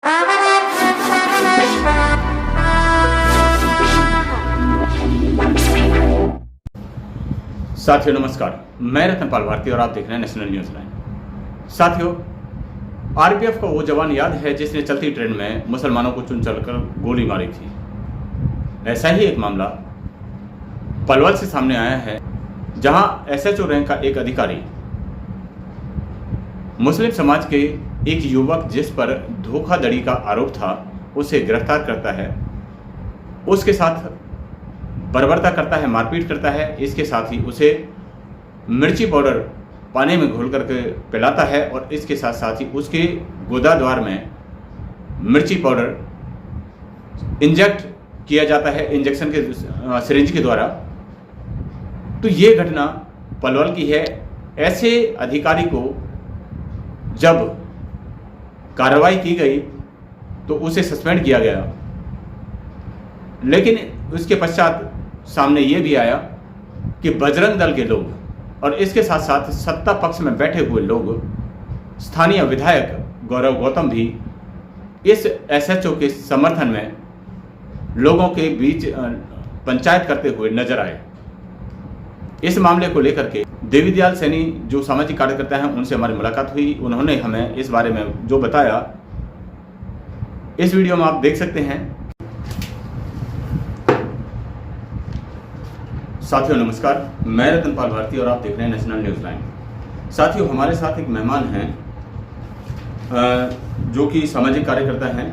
साथियों नमस्कार, मैं रतनपाल भारती और आप देख रहे हैं नेशनल न्यूज लाइन। साथियों, आरपीएफ का वो जवान याद है जिसने चलती ट्रेन में मुसलमानों को चुन चलकर गोली मारी थी। ऐसा ही एक मामला पलवल से सामने आया है, जहां एसएचओ रैंक का एक अधिकारी मुस्लिम समाज के एक युवक जिस पर धोखाधड़ी का आरोप था उसे गिरफ्तार करता है, उसके साथ बर्बरता करता है, मारपीट करता है। इसके साथ ही उसे मिर्ची पाउडर पानी में घोल करके पिलाता है और इसके साथ साथ ही उसके गुदाद्वार में मिर्ची पाउडर इंजेक्ट किया जाता है, इंजेक्शन के सिरिंज के द्वारा। तो ये घटना पलवल की है। ऐसे अधिकारी को जब कार्रवाई की गई तो उसे सस्पेंड किया गया, लेकिन उसके पश्चात सामने ये भी आया कि बजरंग दल के लोग और इसके साथ साथ सत्ता पक्ष में बैठे हुए लोग, स्थानीय विधायक गौरव गौतम भी इस एसएचओ के समर्थन में लोगों के बीच पंचायत करते हुए नजर आए। इस मामले को लेकर के देवीदयाल सैनी जो सामाजिक कार्यकर्ता हैं उनसे हमारी मुलाकात हुई। उन्होंने हमें इस बारे में जो बताया इस वीडियो में आप देख सकते हैं। साथियों नमस्कार, मैं रतनपाल भारती और आप देख रहे हैं नेशनल न्यूज लाइन। साथियों, हमारे साथ एक मेहमान हैं जो कि सामाजिक कार्यकर्ता हैं।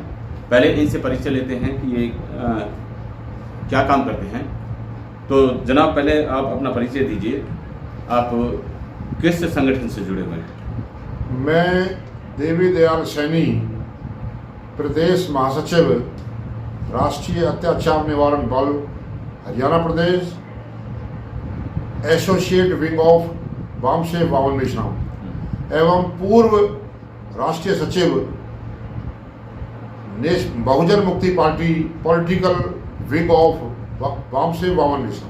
पहले इनसे परिचय लेते हैं कि ये क्या काम करते हैं। तो जनाब, पहले आप अपना परिचय दीजिए। आप किस संगठन से जुड़े हुए हैं? मैं देवीदयाल सैनी, प्रदेश महासचिव, राष्ट्रीय अत्याचार निवारण बल हरियाणा प्रदेश, associate wing of BAMCEF Waman Mishra एवं पूर्व राष्ट्रीय सचिव Bahujan Mukti party political wing of BAMCEF Waman Mishra.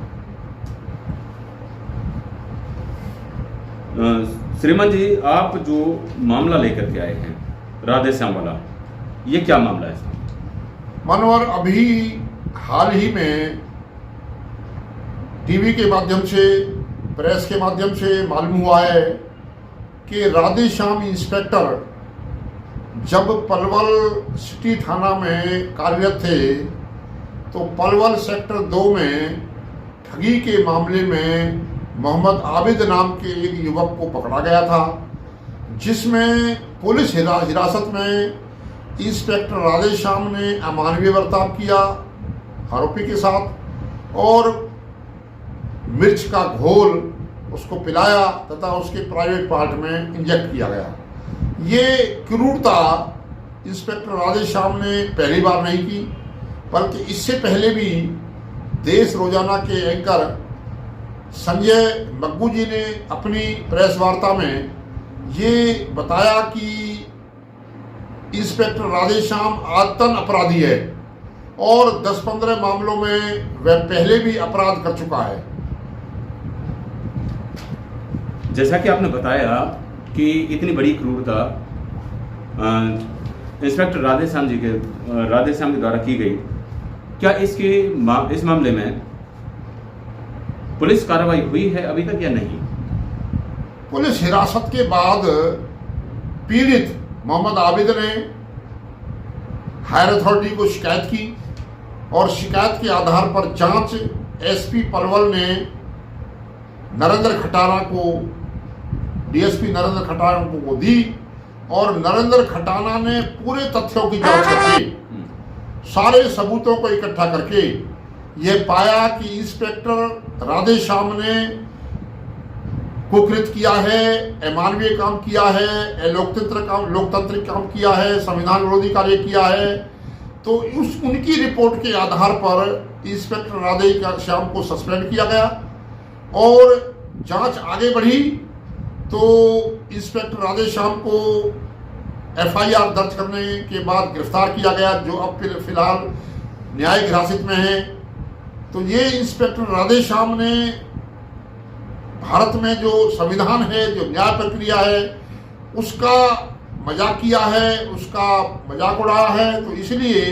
श्रीमान जी, आप जो मामला लेकर के आए हैं राधे श्याम वाला, ये क्या मामला है? मानवर, अभी हाल ही में टीवी के माध्यम से, प्रेस के माध्यम से मालूम हुआ है कि राधे श्याम इंस्पेक्टर जब पलवल सिटी थाना में कार्यरत थे तो पलवल सेक्टर 2 में ठगी के मामले में मोहम्मद आबिद नाम के एक युवक को पकड़ा गया था, जिसमें पुलिस हिरासत में इंस्पेक्टर राधे श्याम ने अमानवीय बर्ताव किया आरोपी के साथ और मिर्च का घोल उसको पिलाया तथा उसके प्राइवेट पार्ट में इंजेक्ट किया गया। ये क्रूरता इंस्पेक्टर राधे श्याम ने पहली बार नहीं की, बल्कि इससे पहले भी देश रोजाना के एंकर संजय मग्गू जी ने अपनी प्रेस वार्ता में ये बताया कि इंस्पेक्टर राधे श्याम आदतन अपराधी है और 10-15 मामलों में वह पहले भी अपराध कर चुका है। जैसा कि आपने बताया कि इतनी बड़ी क्रूरता इंस्पेक्टर राधे श्याम के द्वारा की गई, क्या इस मामले में पुलिस कार्रवाई हुई है अभी तक या नहीं? पुलिस हिरासत के बाद पीड़ित मोहम्मद आबिद ने हायर अथॉरिटी को शिकायत की और शिकायत के आधार पर जांच एसपी पलवल ने नरेंद्र खटाना को, डीएसपी नरेंद्र खटाना को दी और नरेंद्र खटाना ने पूरे तथ्यों की जांच करके सारे सबूतों को इकट्ठा करके यह पाया कि इंस्पेक्टर राधे श्याम ने कुकृत किया है, अमानवीय काम किया है, लोकतांत्रिक काम किया है, संविधान विरोधी कार्य किया है। तो उनकी रिपोर्ट के आधार पर इंस्पेक्टर राधे श्याम को सस्पेंड किया गया और जांच आगे बढ़ी तो इंस्पेक्टर राधे श्याम को एफआईआर दर्ज करने के बाद गिरफ्तार किया गया, जो अब फिलहाल न्यायिक हिरासत में है। तो ये इंस्पेक्टर राधे श्याम ने भारत में जो संविधान है, जो न्याय प्रक्रिया है, उसका मजाक किया है, उसका मजाक उड़ाया है, तो इसलिए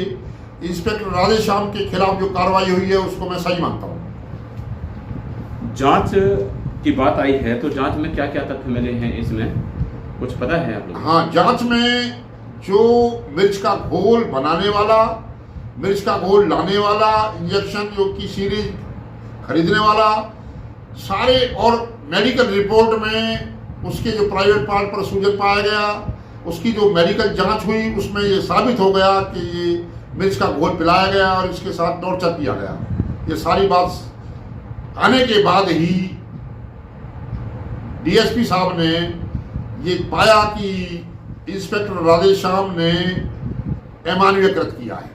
इंस्पेक्टर राधेश्याम के खिलाफ जो कार्रवाई हुई है उसको मैं सही मानता हूँ। जांच की बात आई है तो जांच में क्या क्या तथ्य मिले हैं, इसमें कुछ पता है आप लोग? हाँ, जांच में जो मिर्च का घोल बनाने वाला, मिर्च का घोल लाने वाला, इंजेक्शन जो की सीरीज खरीदने वाला, सारे और मेडिकल रिपोर्ट में उसके जो प्राइवेट पार्ट पर सूजन पाया गया, उसकी जो मेडिकल जांच हुई उसमें ये साबित हो गया कि ये मिर्च का घोल पिलाया गया और इसके साथ टॉर्चर किया गया। ये सारी बात आने के बाद ही डीएसपी साहब ने ये पाया कि इंस्पेक्टर राधेश्याम ने अमानवीयकृत किया है।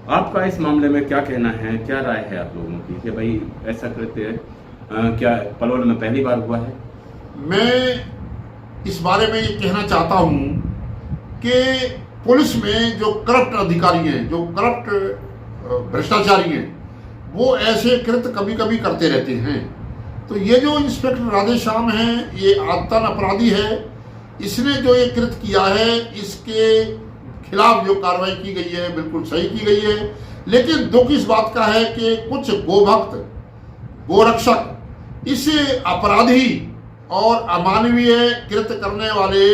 आपका इस मामले में क्या कहना है, क्या राय है आप लोगों की कि भाई ऐसा कृत्य क्या पलवल में पहली बार हुआ है? मैं इस बारे में ये कहना चाहता हूँ कि पुलिस में जो करप्ट अधिकारी हैं, जो करप्ट भ्रष्टाचारी हैं, वो ऐसे कृत्य कभी कभी करते रहते हैं। तो ये जो इंस्पेक्टर राधेश्याम हैं, ये आदतन अपराधी है। इसने जो ये कृत्य किया है, इसके खिलाफ जो कार्रवाई की गई है बिल्कुल सही की गई है। लेकिन दुख इस बात का है कि कुछ गोभक्त, गोरक्षक इस अपराधी और अमानवीय कृत्य करने वाले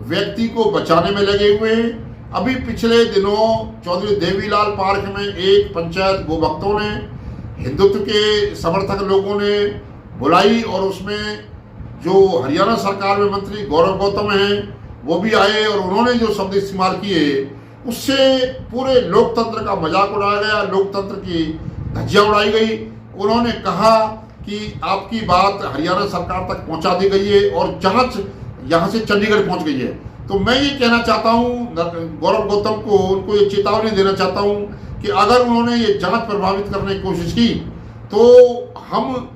व्यक्ति को बचाने में लगे हुए हैं। अभी पिछले दिनों चौधरी देवीलाल पार्क में एक पंचायत गोभक्तों ने, हिंदुत्व के समर्थक लोगों ने बुलाई और उसमें जो हरियाणा सरकार में मंत्री गौरव गौतम हैं वो भी आए और उन्होंने जो शब्द इस्तेमाल किए उससे पूरे लोकतंत्र का मजाक उड़ाया गया, लोकतंत्र की धज्जियां उड़ाई गई। उन्होंने कहा कि आपकी बात हरियाणा सरकार तक पहुंचा दी गई है और जांच यहां से चंडीगढ़ पहुंच गई है। तो मैं ये कहना चाहता हूं गौरव गौतम को, उनको ये चेतावनी देना चाहता हूं कि अगर उन्होंने ये जांच प्रभावित करने की कोशिश की तो हम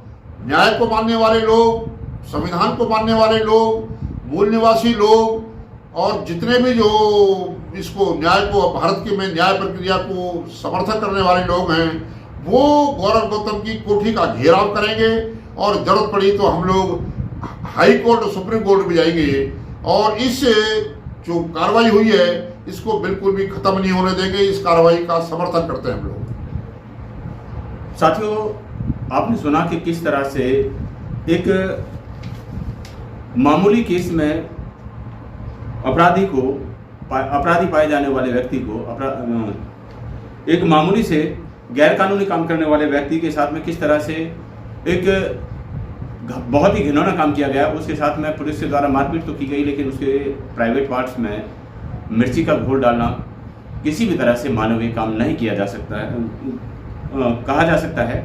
न्याय को मानने वाले लोग, संविधान को मानने वाले लोग, मूल निवासी लोग और जितने भी जो इसको न्याय को, भारत के में न्याय प्रक्रिया को समर्थन करने वाले लोग हैं, वो गौरव गौतम की कोठी का घेराव करेंगे और जरूरत पड़ी तो हम लोग हाई कोर्ट और सुप्रीम कोर्ट भी जाएंगे और इस जो कार्रवाई हुई है इसको बिल्कुल भी खत्म नहीं होने देंगे। इस कार्रवाई का समर्थन करते हैं हम लोग। साथियों, आपने सुना कि किस तरह से एक मामूली केस में अपराधी पाए जाने वाले व्यक्ति को, एक मामूली से गैरकानूनी काम करने वाले व्यक्ति के साथ में किस तरह से एक बहुत ही घिनौना काम किया गया। उसके साथ में पुलिस के द्वारा मारपीट तो की गई, लेकिन उसके प्राइवेट पार्ट्स में मिर्ची का घोल डालना किसी भी तरह से मानवीय काम नहीं किया जा सकता है, कहा जा सकता है।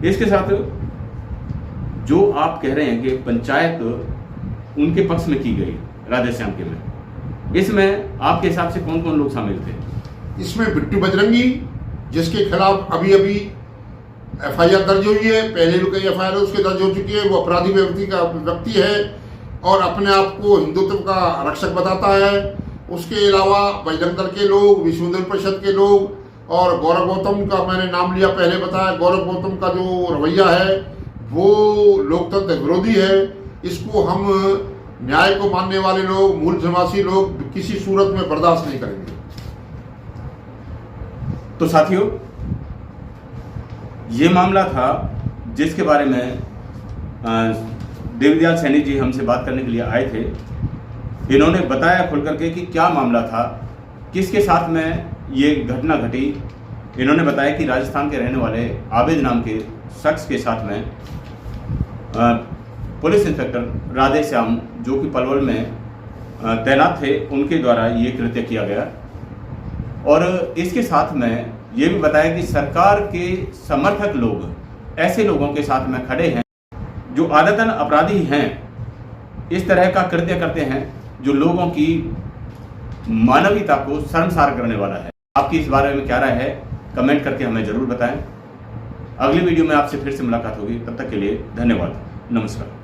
इसके साथ जो आप कह रहे हैं कि पंचायत उनके पक्ष में की गई राधेश्याम के में, इसमें आपके हिसाब से कौन कौन लोग शामिल थे? इसमें बिट्टू बजरंगी, जिसके खिलाफ अभी अभी एफआईआर दर्ज हुई है, पहले भी कई एफआईआर उसके दर्ज हो चुकी है। वो अपराधी व्यक्ति है और अपने आप को हिंदुत्व का रक्षक बताता है। उसके अलावा बजरंग दल के लोग, विश्व हिंदू परिषद के लोग और गौरव गौतम का मैंने नाम लिया, पहले बताया। गौरव गौतम का जो रवैया है वो लोकतंत्र विरोधी है। इसको हम न्याय को मानने वाले लोग, मूल निवासी लोग किसी सूरत में बर्दाश्त नहीं करेंगे। तो साथियों, ये मामला था जिसके बारे में देवदयाल सैनी जी हमसे बात करने के लिए आए थे। इन्होंने बताया खुल करके कि क्या मामला था, किसके साथ में ये घटना घटी। इन्होंने बताया कि राजस्थान के रहने वाले आबिद नाम के शख्स के साथ में पुलिस इंस्पेक्टर राधेश्याम, जो कि पलवल में तैनात थे, उनके द्वारा ये कृत्य किया गया। और इसके साथ में ये भी बताया कि सरकार के समर्थक लोग ऐसे लोगों के साथ में खड़े हैं जो आदतन अपराधी हैं, इस तरह का कृत्य करते हैं जो लोगों की मानवीयता को शर्मसार करने वाला है। आपकी इस बारे में क्या राय है, कमेंट करके हमें जरूर बताएं। अगली वीडियो में आपसे फिर से मुलाकात होगी, तब तक के लिए धन्यवाद, नमस्कार।